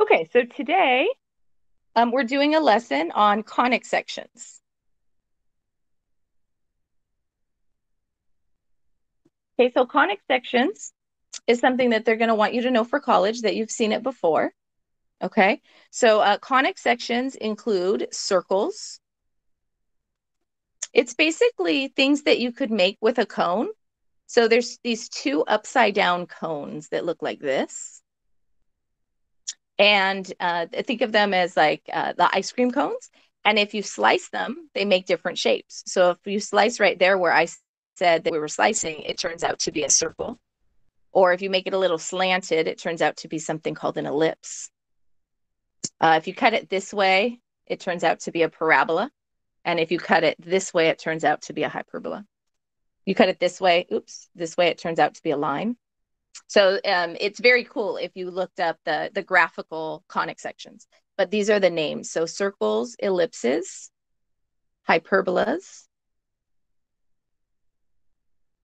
Okay, so today we're doing a lesson on conic sections. Okay, so conic sections is something that they're going to want you to know for college that you've seen it before. Okay, so conic sections include circles. It's basically things that you could make with a cone. So there's these two upside down cones that look like this. And think of them as like the ice cream cones. And if you slice them, they make different shapes. So if you slice right there where I said that we were slicing, it turns out to be a circle. Or if you make it a little slanted, it turns out to be something called an ellipse. If you cut it this way, it turns out to be a parabola. And if you cut it this way, it turns out to be a hyperbola. You cut it this way, oops, this way, it turns out to be a line. So it's very cool if you looked up the graphical conic sections. But these are the names. So circles, ellipses, hyperbolas.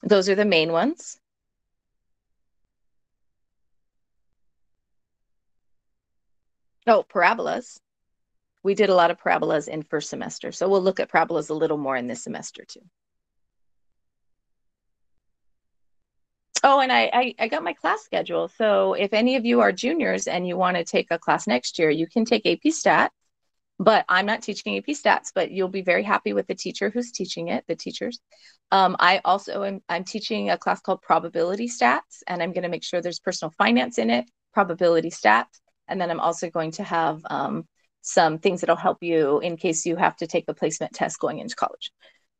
Those are the main ones. Oh, parabolas. We did a lot of parabolas in first semester. So we'll look at parabolas a little more in this semester too. Oh, and I got my class schedule. So if any of you are juniors and you want to take a class next year, you can take AP Stat. But I'm not teaching AP Stats, but you'll be very happy with the teacher who's teaching it, the teachers. I also I'm teaching a class called Probability Stats, and I'm going to make sure there's personal finance in it, probability stats, and then I'm also going to have some things that'll help you in case you have to take a placement test going into college.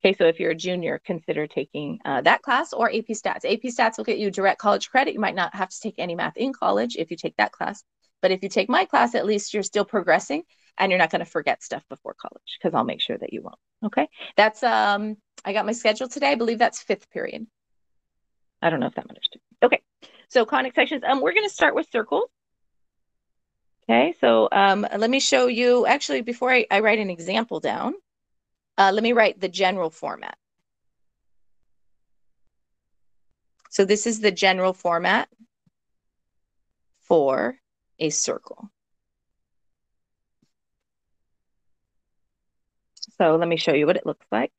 Okay, so if you're a junior, consider taking that class or AP Stats. AP Stats will get you direct college credit. You might not have to take any math in college if you take that class. But if you take my class, at least you're still progressing and you're not going to forget stuff before college because I'll make sure that you won't. Okay. That's I got my schedule today. I believe that's fifth period. I don't know if that matters too. Okay. So conic sections. We're going to start with circles. Okay. So let me show you actually before I write an example down. Let me write the general format. So this is the general format for a circle. So let me show you what it looks like.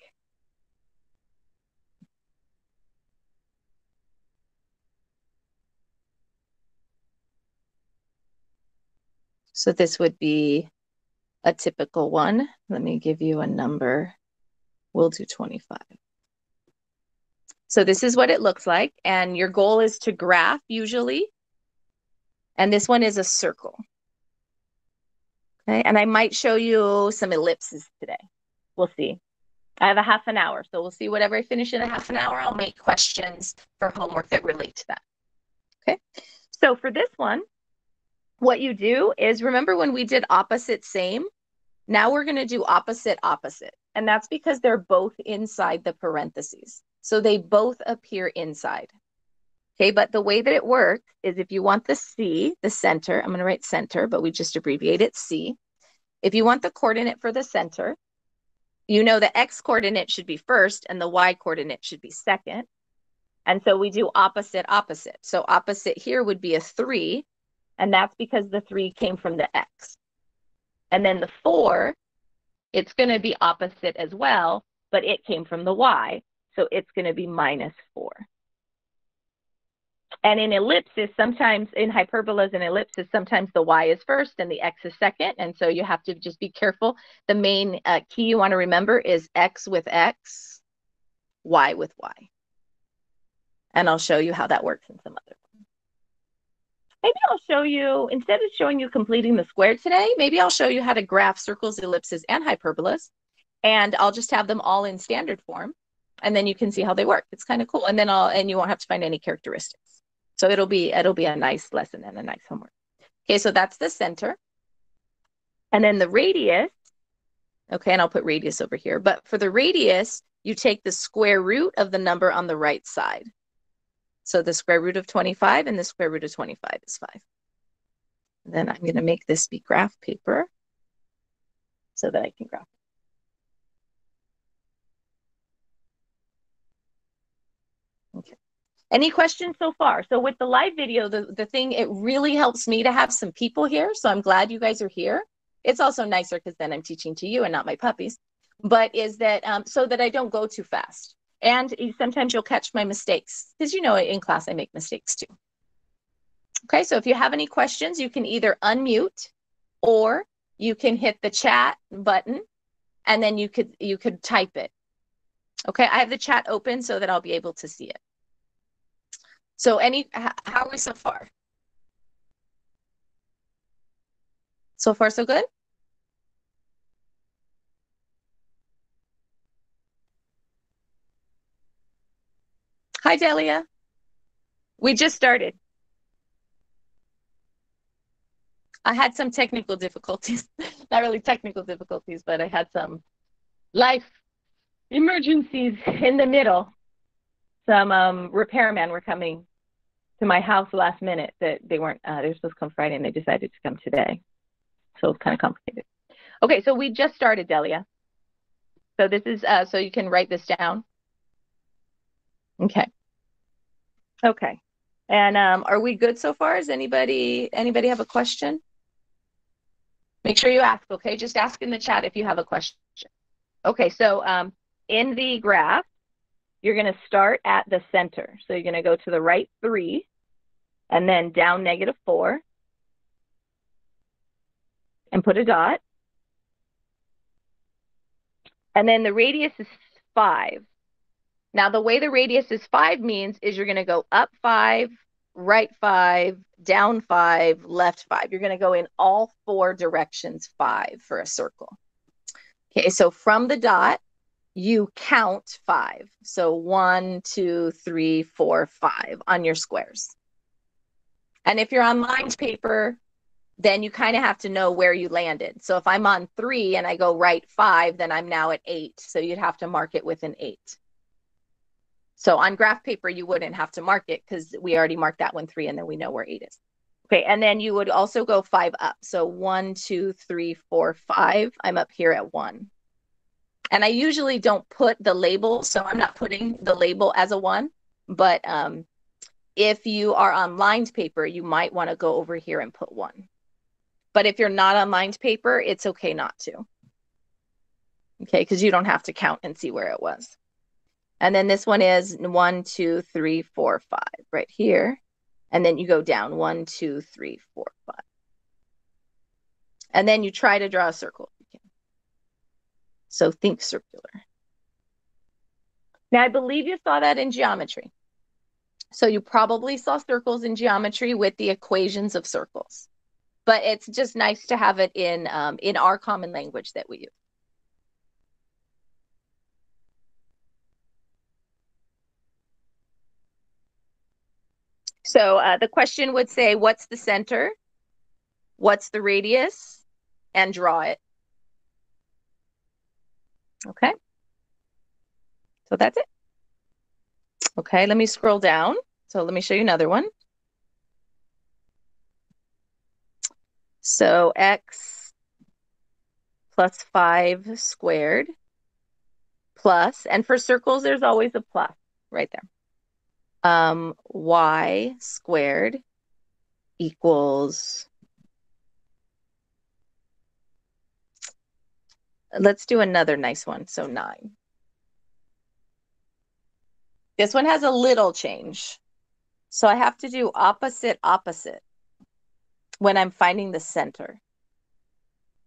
So this would be a typical one. Let me give you a number. We'll do 25. So this is what it looks like. And your goal is to graph usually. And this one is a circle. Okay. And I might show you some ellipses today. We'll see. I have a half an hour. So we'll see whatever I finish in a half an hour. I'll make questions for homework that relate to that. Okay. So for this one, what you do is remember when we did opposite same? Now we're going to do opposite opposite. And that's because they're both inside the parentheses. So they both appear inside. Okay, but the way that it works is if you want the C, the center, I'm going to write center, but we just abbreviate it C. If you want the coordinate for the center, you know the X coordinate should be first and the Y coordinate should be second. And so we do opposite opposite. So opposite here would be a 3, and that's because the 3 came from the X. And then the 4, it's going to be opposite as well, but it came from the Y. So it's going to be -4. And in ellipses, sometimes in hyperbolas and ellipses, sometimes the Y is first and the X is second. And so you have to just be careful. The main key you want to remember is X with X, Y with Y. And I'll show you how that works in some other. Maybe I'll show you, instead of showing you completing the square today, maybe I'll show you how to graph circles, ellipses, and hyperbolas. And I'll just have them all in standard form. And then you can see how they work. It's kind of cool. And then and you won't have to find any characteristics. So it'll be a nice lesson and a nice homework. Okay, so that's the center. And then the radius, okay, and I'll put radius over here. But for the radius, you take the square root of the number on the right side. So the square root of 25 and the square root of 25 is 5. And then I'm going to make this be graph paper so that I can graph. Okay. Any questions so far? So with the live video, the thing, it really helps me to have some people here. So I'm glad you guys are here. It's also nicer because then I'm teaching to you and not my puppies. But is that so that I don't go too fast. And sometimes you'll catch my mistakes because you know in class I make mistakes too. Okay, so if you have any questions, you can either unmute or you can hit the chat button and then you could type it. Okay, I have the chat open so that I'll be able to see it. So how are we so far? So far, so good? Hi, Delia. We just started. I had some technical difficulties. Not really technical difficulties, but I had some life emergencies in the middle. Some repairmen were coming to my house last minute that they were supposed to come Friday and they decided to come today. So it's kind of complicated. Okay, so we just started, Delia. So this is so you can write this down. Okay. Okay. And are we good so far? Does anybody have a question? Make sure you ask, okay? Just ask in the chat if you have a question. Okay, so in the graph, you're going to start at the center. So you're going to go to the right 3 and then down -4 and put a dot. And then the radius is 5. Now, the way the radius is 5 means is you're going to go up 5, right 5, down 5, left 5. You're going to go in all 4 directions 5 for a circle. Okay, so from the dot, you count 5. So 1, 2, 3, 4, 5 on your squares. And if you're on lined paper, then you kind of have to know where you landed. So if I'm on 3 and I go right 5, then I'm now at 8. So you'd have to mark it with an 8. So on graph paper, you wouldn't have to mark it because we already marked that one 3 and then we know where 8 is. Okay, and then you would also go 5 up. So 1, 2, 3, 4, 5. I'm up here at 1. And I usually don't put the label, so I'm not putting the label as a 1. But if you are on lined paper, you might want to go over here and put 1. But if you're not on lined paper, it's okay not to. Okay, because you don't have to count and see where it was. And then this one is 1, 2, 3, 4, 5 right here. And then you go down 1, 2, 3, 4, 5. And then you try to draw a circle. So think circular. Now, I believe you saw that in geometry. So you probably saw circles in geometry with the equations of circles. But it's just nice to have it in our common language that we use. So the question would say, what's the center? What's the radius? And draw it. Okay. So that's it. Okay, let me scroll down. So let me show you another one. So x plus 5 squared plus, and for circles, there's always a plus right there. Y squared equals, let's do another nice one. So 9. This one has a little change. So I have to do opposite, opposite when I'm finding the center.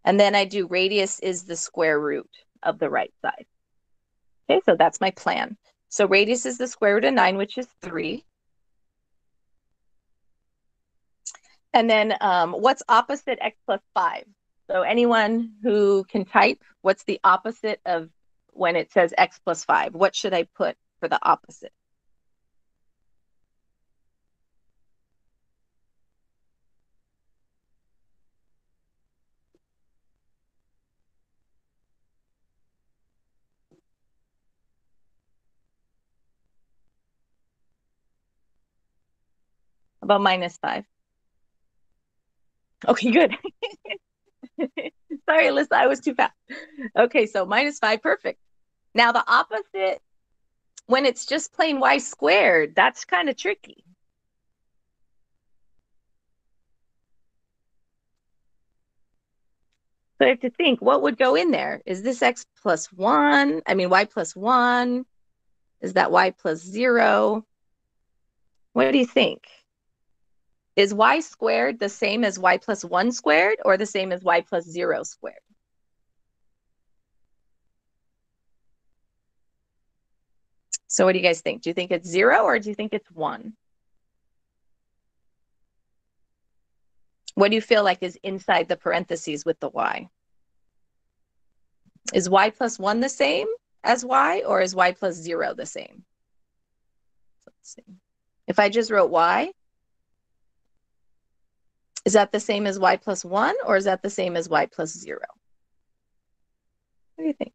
And then I do radius is the square root of the right side. Okay, so that's my plan. So radius is the square root of 9, which is 3. And then what's opposite x plus 5? So anyone who can type, what's the opposite of when it says x plus 5? What should I put for the opposite? About -5. Okay, good. Sorry, Alyssa, I was too fast. Okay, so -5, perfect. Now the opposite when it's just plain y squared, that's kind of tricky. So I have to think, what would go in there? Is this x plus 1? I mean, y plus 1? Is that y plus 0? What do you think? Is y squared the same as y plus 1 squared or the same as y plus 0 squared? So what do you guys think? Do you think it's 0 or do you think it's 1? What do you feel like is inside the parentheses with the y? Is y plus 1 the same as y, or is y plus 0 the same? Let's see. If I just wrote y, is that the same as y plus 1, or is that the same as y plus 0? What do you think?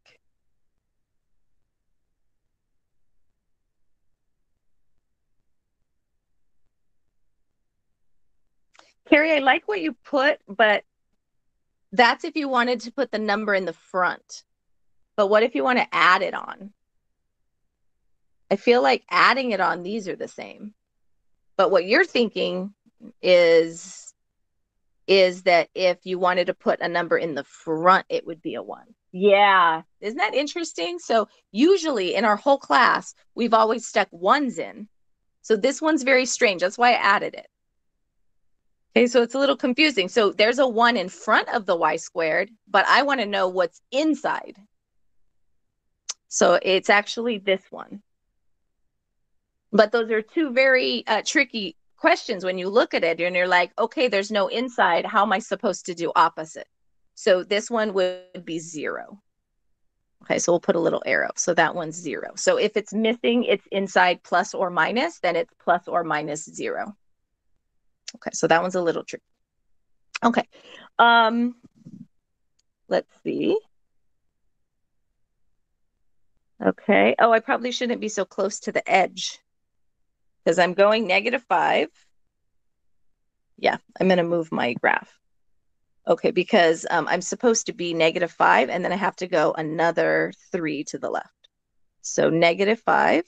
Carrie, I like what you put, but that's if you wanted to put the number in the front. But what if you want to add it on? I feel like adding it on, these are the same. But what you're thinking is that if you wanted to put a number in the front, it would be a 1. Yeah. Isn't that interesting? So usually in our whole class, we've always stuck 1s in. So this one's very strange. That's why I added it. Okay, so it's a little confusing. So there's a 1 in front of the y squared, but I want to know what's inside. So it's actually this one. But those are two very tricky questions when you look at it and you're like, okay, there's no inside. How am I supposed to do opposite? So this one would be 0. Okay, so we'll put a little arrow. So that one's 0. So if it's missing its inside plus or minus, then it's plus or minus 0. Okay, so that one's a little tricky. Okay, let's see. Okay, oh, I probably shouldn't be so close to the edge because I'm going -5. Yeah, I'm going to move my graph. Okay, because I'm supposed to be -5, and then I have to go another 3 to the left. So -5.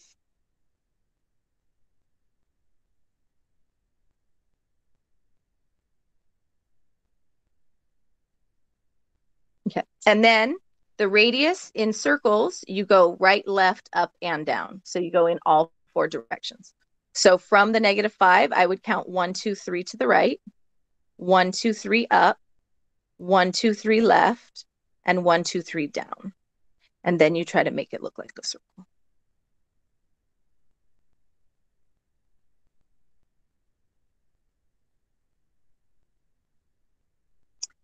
Okay, and then the radius in circles, you go right, left, up, and down. So you go in all 4 directions. So from the -5, I would count 1, 2, 3 to the right, 1, 2, 3 up, 1, 2, 3 left, and 1, 2, 3 down. And then you try to make it look like a circle.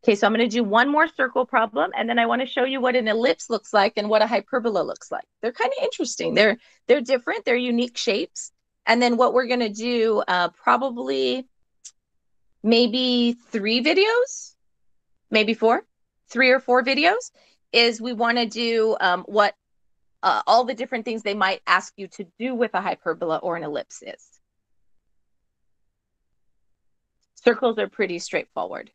Okay, so I'm going to do one more circle problem, and then I want to show you what an ellipse looks like and what a hyperbola looks like. They're kind of interesting. They're different. They're unique shapes. And then what we're going to do, probably maybe 3 videos, maybe 4, 3 or 4 videos, is we want to do what all the different things they might ask you to do with a hyperbola or an ellipse is. Circles are pretty straightforward,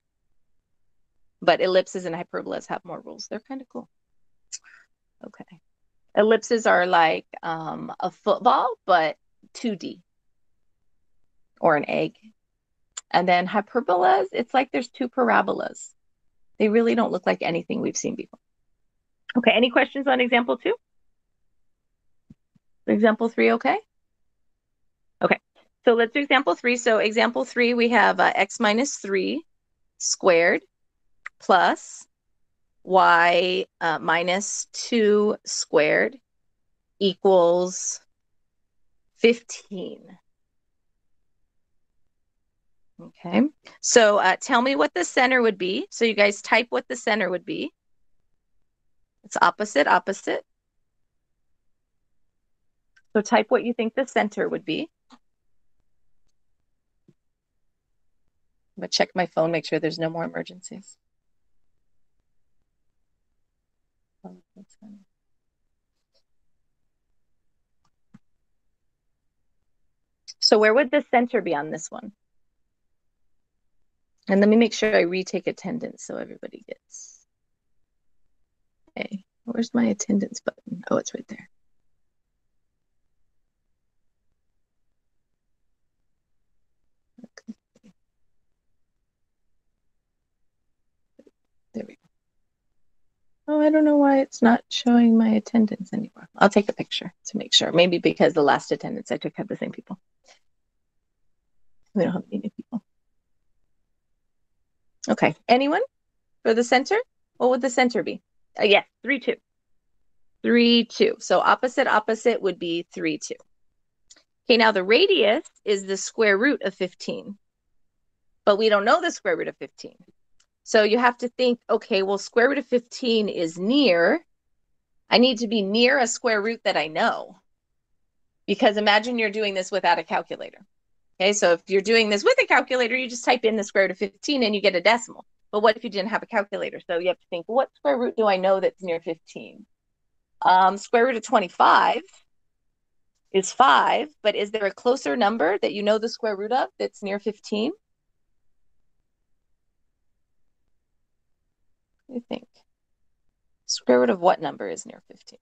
but ellipses and hyperbolas have more rules. They're kind of cool. Okay. Ellipses are like a football, but 2D, or an egg. And then hyperbolas, it's like there's 2 parabolas. They really don't look like anything we've seen before. Okay, any questions on example 2? Example 3, okay? Okay, so let's do example 3. So example 3, we have x minus 3 squared plus y minus 2 squared equals 15. Okay, so tell me what the center would be. So you guys type what the center would be. It's opposite, opposite. So type what you think the center would be. I'm going to check my phone, make sure there's no more emergencies. So where would the center be on this one? And let me make sure I retake attendance so everybody gets. Okay, where's my attendance button? Oh, it's right there. There we go. Oh, I don't know why it's not showing my attendance anymore. I'll take a picture to make sure. Maybe because the last attendance I took had the same people. We don't have any new people. Okay. Anyone for the center? What would the center be? Yes, 3, 2. 3, 2. So opposite would be 3, 2. Okay, now the radius is the square root of 15. But we don't know the square root of 15. So you have to think, okay, well, square root of 15 is near. I need to be near a square root that I know. Because imagine you're doing this without a calculator. Okay, so if you're doing this with a calculator, you just type in the square root of 15 and you get a decimal. But what if you didn't have a calculator? So you have to think, what square root do I know that's near 15? Square root of 25 is 5, but is there a closer number that you know the square root of that's near 15? What do you think? Square root of what number is near 15?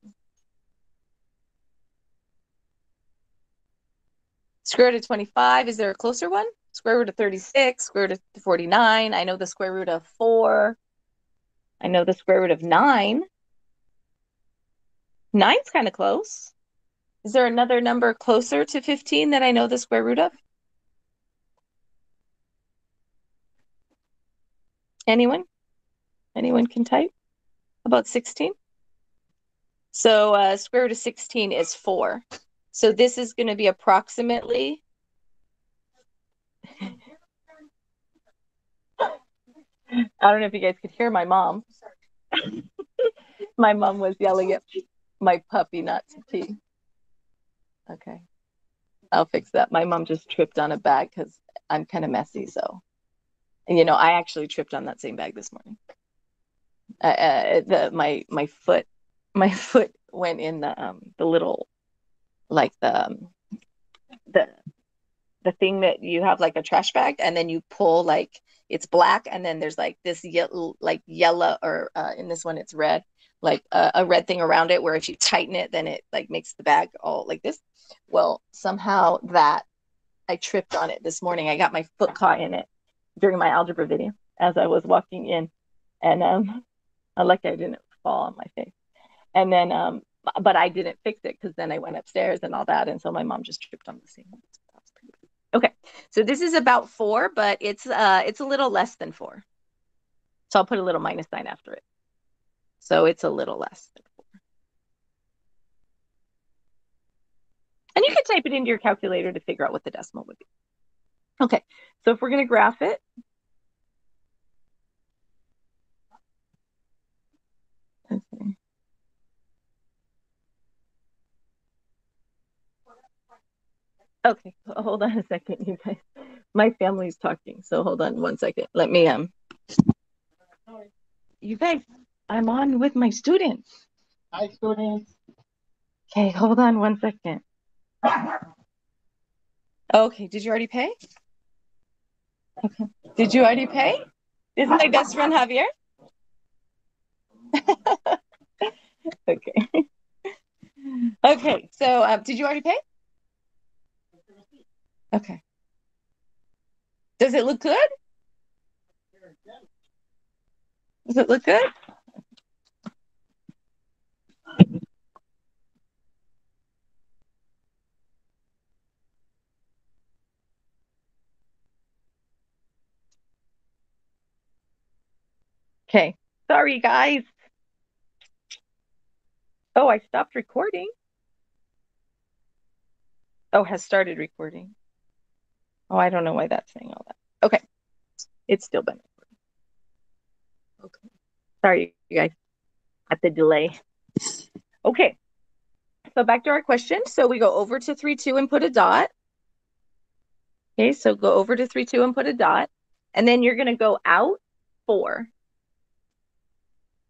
Square root of 25, is there a closer one? Square root of 36, square root of 49. I know the square root of 4. I know the square root of 9. 9's kind of close. Is there another number closer to 15 that I know the square root of? Anyone? Anyone can type? About 16? So square root of 16 is 4. So this is going to be approximately. I don't know if you guys could hear my mom. My mom was yelling at my puppy not to pee. Okay. I'll fix that. My mom just tripped on a bag because I'm kind of messy. So, I actually tripped on that same bag this morning. My foot went in the little, like the thing that you have like a trash bag, and then you pull, like it's black, and then there's like this yellow, or in this one it's red, like a red thing around it, where if you tighten it, then it like makes the bag all like this. Well, somehow that I tripped on it this morning. I got my foot caught in it during my algebra video as I was walking in, and lucky I didn't fall on my face. And then, but I didn't fix it because then I went upstairs and all that, and so my mom just tripped on the scene. Okay, so this is about 4, but it's a little less than 4. So I'll put a little minus sign after it. So it's a little less than 4. And you can type it into your calculator to figure out what the decimal would be. Okay, so if we're going to graph it, okay. Okay, hold on a second, you guys. My family's talking, so hold on one second. Let me you guys, I'm on with my students. Hi, students. Okay, hold on one second. Okay, did you already pay? Okay. Did you already pay? This is my best friend Javier. Okay. Okay, so did you already pay? Okay. Does it look good? Does it look good? Okay. Sorry, guys. Oh, I stopped recording. Oh, has started recording. Oh, I don't know why that's saying all that. Okay. It's still been recording. Okay. Sorry, you guys, at the delay. Okay. So back to our question. So we go over to 3, 2 and put a dot. Okay, so go over to 3, 2 and put a dot. And then you're going to go out 4.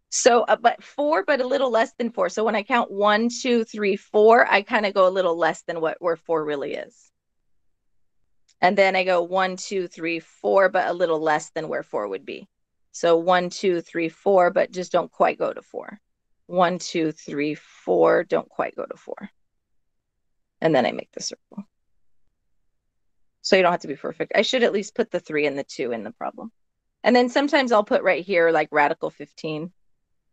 So, but 4, but a little less than 4. So when I count 1, 2, 3, 4, I kind of go a little less than where 4 really is. And then I go 1, 2, 3, 4, but a little less than where 4 would be. So 1, 2, 3, 4, but just don't quite go to 4. 1, 2, 3, 4, don't quite go to 4. And then I make the circle. So you don't have to be perfect. I should at least put the 3 and the 2 in the problem. And then sometimes I'll put right here like radical 15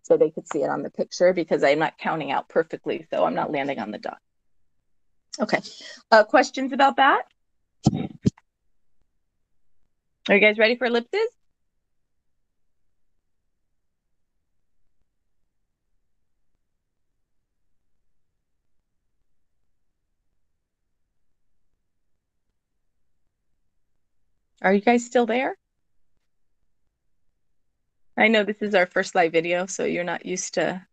so they could see it on the picture because I'm not counting out perfectly, so I'm not landing on the dot. Okay, questions about that? Are you guys ready for ellipses? Are you guys still there? I know this is our first live video, so you're not used to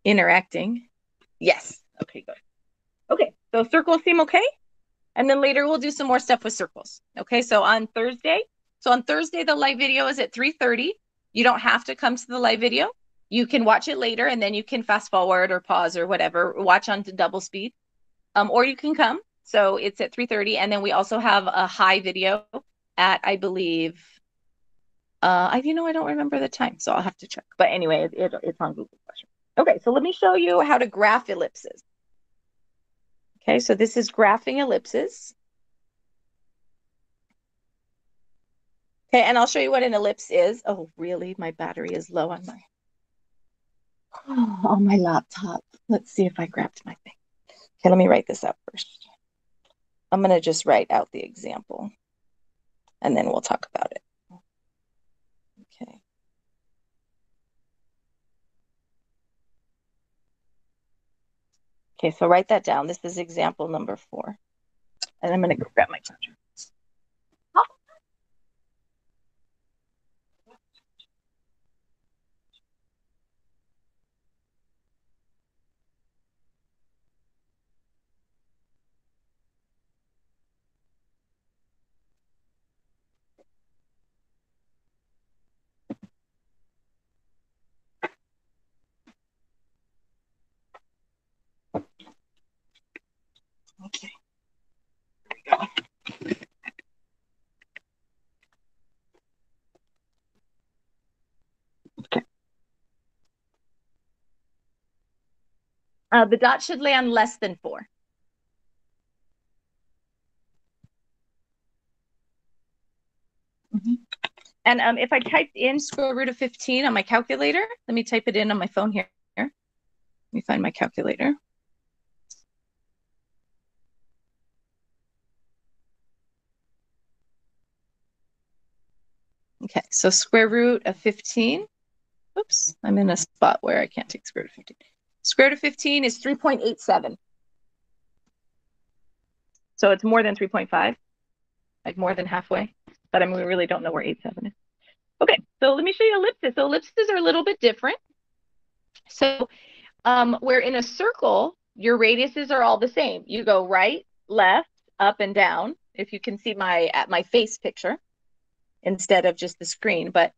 interacting. Yes. Okay, good. Okay, so circles seem okay? And then later we'll do some more stuff with circles. Okay, so on Thursday, the live video is at 3:30. You don't have to come to the live video. You can watch it later and then you can fast forward or pause or whatever, watch on double speed. Or you can come. So it's at 3:30. And then we also have a high video at, I believe, I don't remember the time, so I'll have to check. But anyway, it's on Google Classroom. Okay, so let me show you how to graph ellipses. Okay, so this is graphing ellipses. Okay, and I'll show you what an ellipse is. Oh, really? My battery is low on my laptop. Let's see if I grabbed my thing. Okay, let me write this out first. I'm going to just write out the example, and then we'll talk about it. Okay. Okay, so write that down. This is example number 4. And I'm going to go grab my charger. Okay. There we go. Okay. The dot should land less than 4. Mm-hmm. And if I typed in square root of 15 on my calculator, let me type it in on my phone here. Let me find my calculator. Okay, so square root of 15. Oops, I'm in a spot where I can't take square root of 15. Square root of 15 is 3.87. So it's more than 3.5, like more than halfway. But I mean, we really don't know where 87 is. Okay, so let me show you ellipses. So ellipses are a little bit different. So where in a circle, your radiuses are all the same. You go right, left, up, and down. If you can see my face picture instead of just the screen, but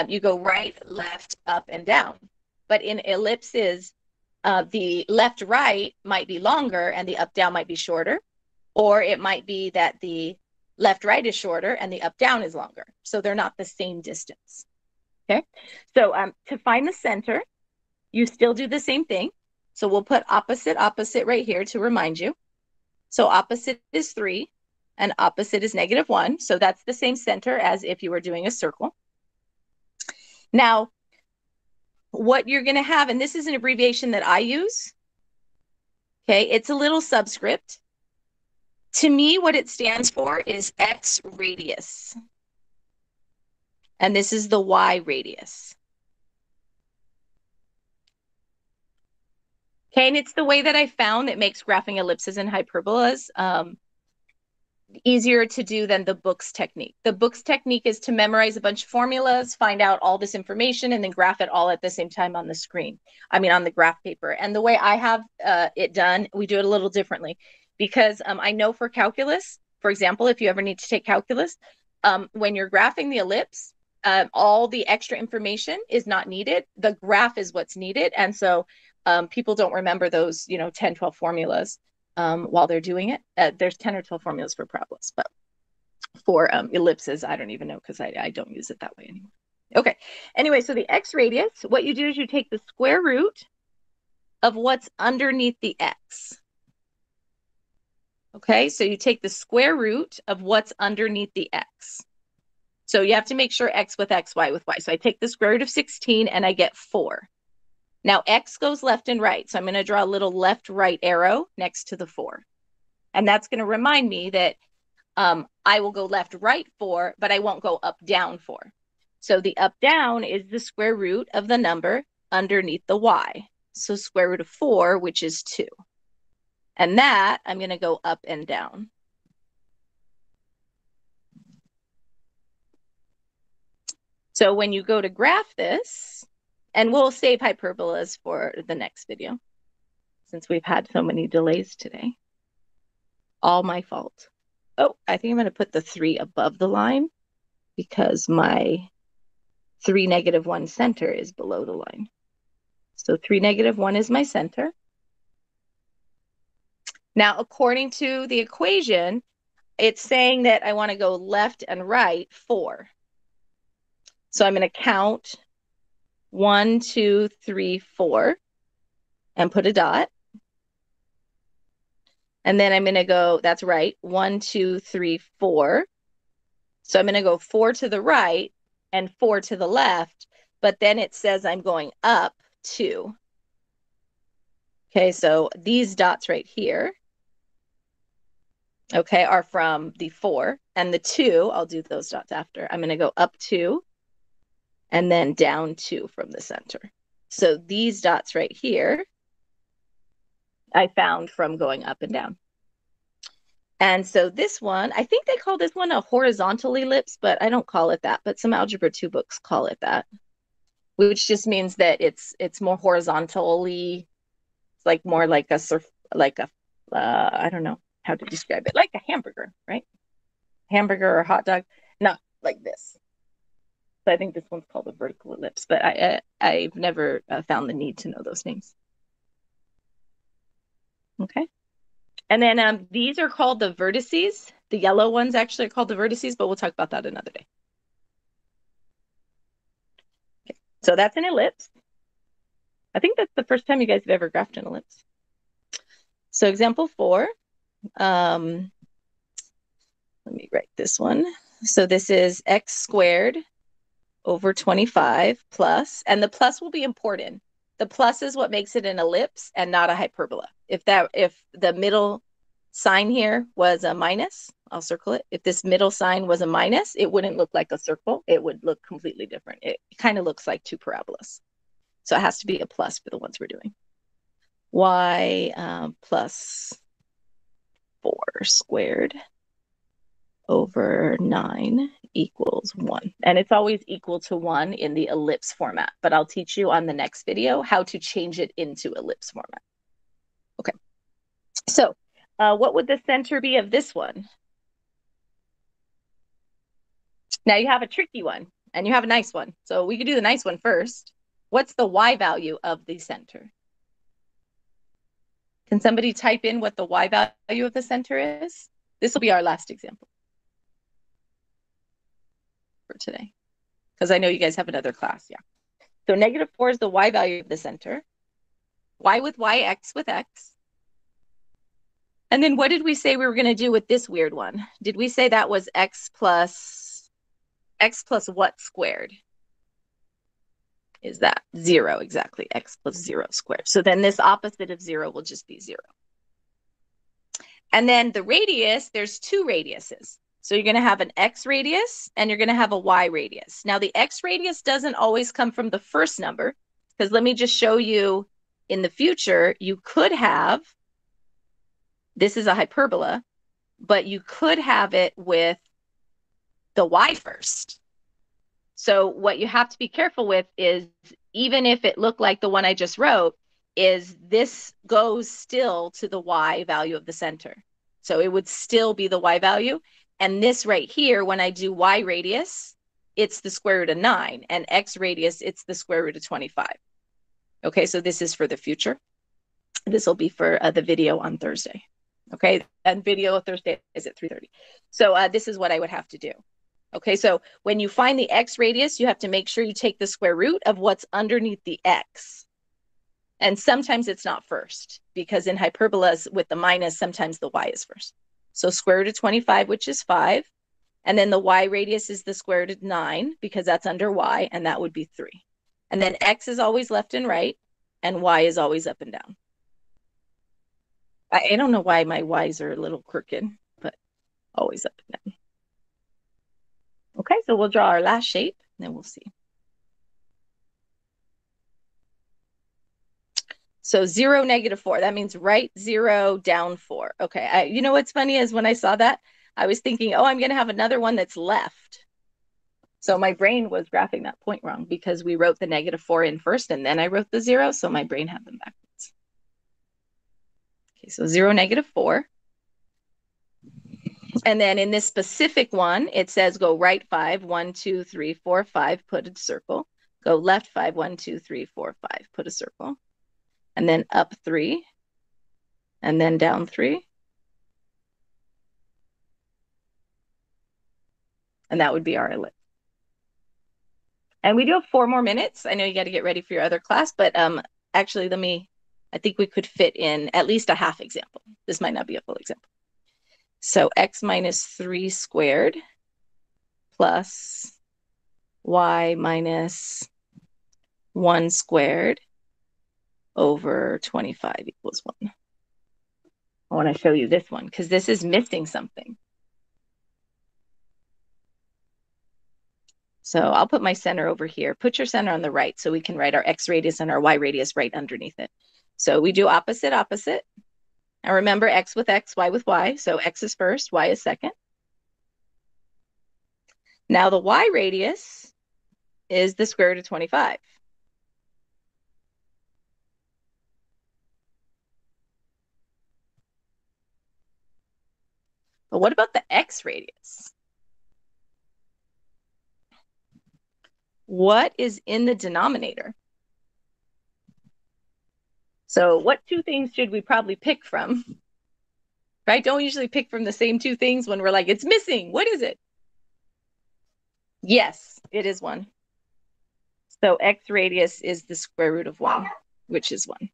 you go right, left, up, and down. But in ellipses, the left right might be longer and the up down might be shorter, or it might be that the left right is shorter and the up down is longer. So they're not the same distance. Okay, so to find the center, you still do the same thing. So we'll put opposite, opposite right here to remind you. So opposite is 3 and opposite is -1. So that's the same center as if you were doing a circle. Now, what you're going to have, and this is an abbreviation that I use. Okay, it's a little subscript. To me, what it stands for is X radius. And this is the Y radius. Okay, and it's the way that I found that makes graphing ellipses and hyperbolas easier to do than the books technique. The books technique is to memorize a bunch of formulas, find out all this information, and then graph it all at the same time on the screen. I mean, on the graph paper. And the way I have it done, we do it a little differently because I know for calculus, for example, if you ever need to take calculus, when you're graphing the ellipse, all the extra information is not needed. The graph is what's needed. And so people don't remember those, 10, 12 formulas while they're doing it. There's 10 or 12 formulas for parabolas, but for ellipses, I don't even know because I don't use it that way anymore. Okay, anyway, so the X radius, what you do is you take the square root of what's underneath the X. Okay, so you take the square root of what's underneath the X. So you have to make sure x with x, y with y. So I take the square root of 16 and I get 4. Now x goes left and right. So I'm going to draw a little left-right arrow next to the 4. And that's going to remind me that I will go left-right 4, but I won't go up-down 4. So the up-down is the square root of the number underneath the y. So square root of 4, which is 2. And that I'm going to go up and down. So when you go to graph this, and we'll save hyperbolas for the next video, since we've had so many delays today. All my fault. Oh, I think I'm going to put the 3 above the line because my 3, -1 center is below the line. So 3, -1 is my center. Now, according to the equation, it's saying that I want to go left and right 4. So I'm going to count 1, 2, 3, 4 and put a dot. And then I'm going to go, that's right, 1, 2, 3, 4. So I'm going to go 4 to the right and 4 to the left, but then it says I'm going up 2. Okay, so these dots right here, okay, are from the 4, and the 2, I'll do those dots after. I'm going to go up 2 and then down 2 from the center. So these dots right here, I found from going up and down. And so this one, I think they call this one a horizontal ellipse, but I don't call it that, but some Algebra 2 books call it that, which just means that it's more horizontally, it's like more like a I don't know how to describe it, like a hamburger, right? Hamburger or hot dog, not like this. So I think this one's called a vertical ellipse, but I've never found the need to know those names. Okay. And then these are called the vertices. The yellow ones actually are called the vertices, but we'll talk about that another day. Okay. So that's an ellipse. I think that's the first time you guys have ever graphed an ellipse. So example 4, let me write this one. So this is x squared over 25 plus, and the plus will be important. The plus is what makes it an ellipse and not a hyperbola. If the middle sign here was a minus, I'll circle it. If this middle sign was a minus, it wouldn't look like a circle. It would look completely different. It kind of looks like 2 parabolas. So it has to be a plus for the ones we're doing. Y plus 4 squared over 9 equals 1. And it's always equal to 1 in the ellipse format, but I'll teach you on the next video how to change it into ellipse format. Okay, so what would the center be of this one? Now you have a tricky one and you have a nice one. So we could do the nice one first. What's the y value of the center? Can somebody type in what the y value of the center is? This will be our last example for today, because I know you guys have another class. Yeah. So -4 is the y value of the center. Y with y, x with x. And then what did we say we were going to do with this weird one? Did we say that was x plus what squared? Is that 0? Exactly, x plus 0 squared. So then this opposite of 0 will just be 0. And then the radius, there's 2 radiuses. So you're going to have an x radius and you're going to have a y radius. Now the x radius doesn't always come from the first number, because let me just show you in the future, you could have, this is a hyperbola, but you could have it with the y first. So what you have to be careful with is, even if it looked like the one I just wrote, is this goes still to the y value of the center. So it would still be the y value. And this right here, when I do y radius, it's the square root of 9. And x radius, it's the square root of 25. Okay, so this is for the future. This will be for the video on Thursday. Okay, and video Thursday is at 3:30. So this is what I would have to do. Okay, so when you find the x radius, you have to make sure you take the square root of what's underneath the x. And sometimes it's not first, because in hyperbolas with the minus, sometimes the y is first. So square root of 25, which is 5. And then the y radius is the square root of 9 because that's under y, and that would be 3. And then x is always left and right, and y is always up and down. I don't know why my y's are a little crooked, but always up and down. Okay, so we'll draw our last shape, and then we'll see. So 0, -4, that means right 0, down 4. Okay, you know what's funny is when I saw that, I was thinking, oh, I'm going to have another one that's left. So my brain was graphing that point wrong because we wrote the -4 in first, and then I wrote the 0, so my brain had them backwards. Okay, so 0, -4. And then in this specific one, it says go right 5, 1, 2, 3, 4, 5, put a circle. Go left 5, 1, 2, 3, 4, 5, put a circle. And then up 3, and then down 3. And that would be our ellipse. And we do have 4 more minutes. I know you got to get ready for your other class, but actually, I think we could fit in at least a half example. This might not be a full example. So x minus 3 squared plus y minus 1 squared over 25 equals 1. I want to show you this one because this is missing something. So I'll put my center over here. Put your center on the right so we can write our x radius and our y radius right underneath it. So we do opposite, opposite. Now remember x with x, y with y. So x is first, y is second. Now the y radius is the square root of 25. But what about the x radius? What is in the denominator? So what 2 things should we probably pick from? Right? Don't usually pick from the same 2 things when we're like, it's missing. What is it? Yes, it is 1. So x radius is the square root of 1, which is 1.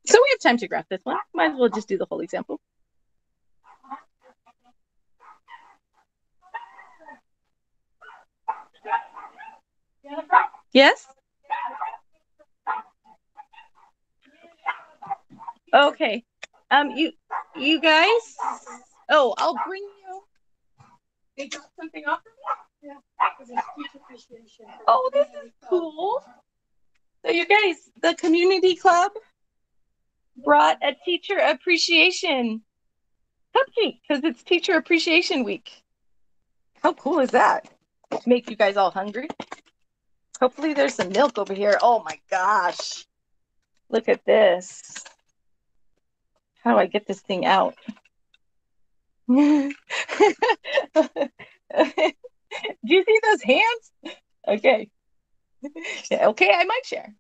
So we have time to graph this one. Might as well just do the whole example. Yes? Okay. You guys, oh, I'll bring you. They got something off of me? Yeah. Oh, this is cool. So you guys, the community club brought a teacher appreciation cupcake because it's Teacher Appreciation Week. How cool is that? Make you guys all hungry. Hopefully there's some milk over here. Oh my gosh. Look at this. How do I get this thing out? Do you see those hands? Okay. Yeah, okay, I might share.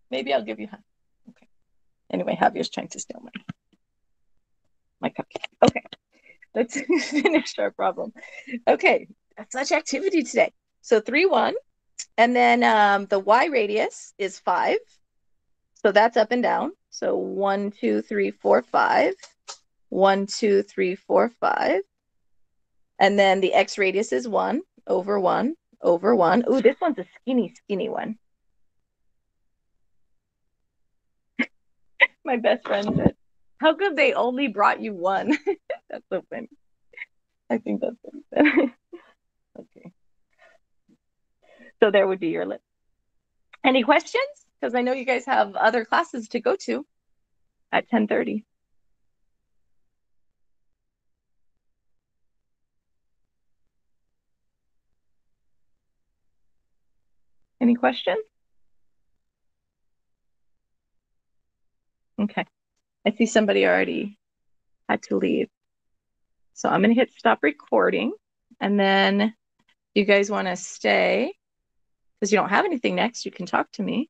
Maybe I'll give you half. Okay. Anyway, Javier's trying to steal my cupcake. Okay. Let's finish our problem. Okay. That's such activity today. So 3, 1. And then the y radius is 5. So that's up and down. So 1, 2, 3, 4, 5. 1, 2, 3, 4, 5. And then the x radius is 1 over 1 over 1. Ooh, this one's a skinny, skinny one. My best friend said, how come they only brought you 1? That's so funny. I think that's what he said. Okay. So there would be your list. Any questions? Because I know you guys have other classes to go to at 10:30. Any questions? Okay. I see somebody already had to leave. So I'm going to hit stop recording. And then you guys want to stay because you don't have anything next, you can talk to me.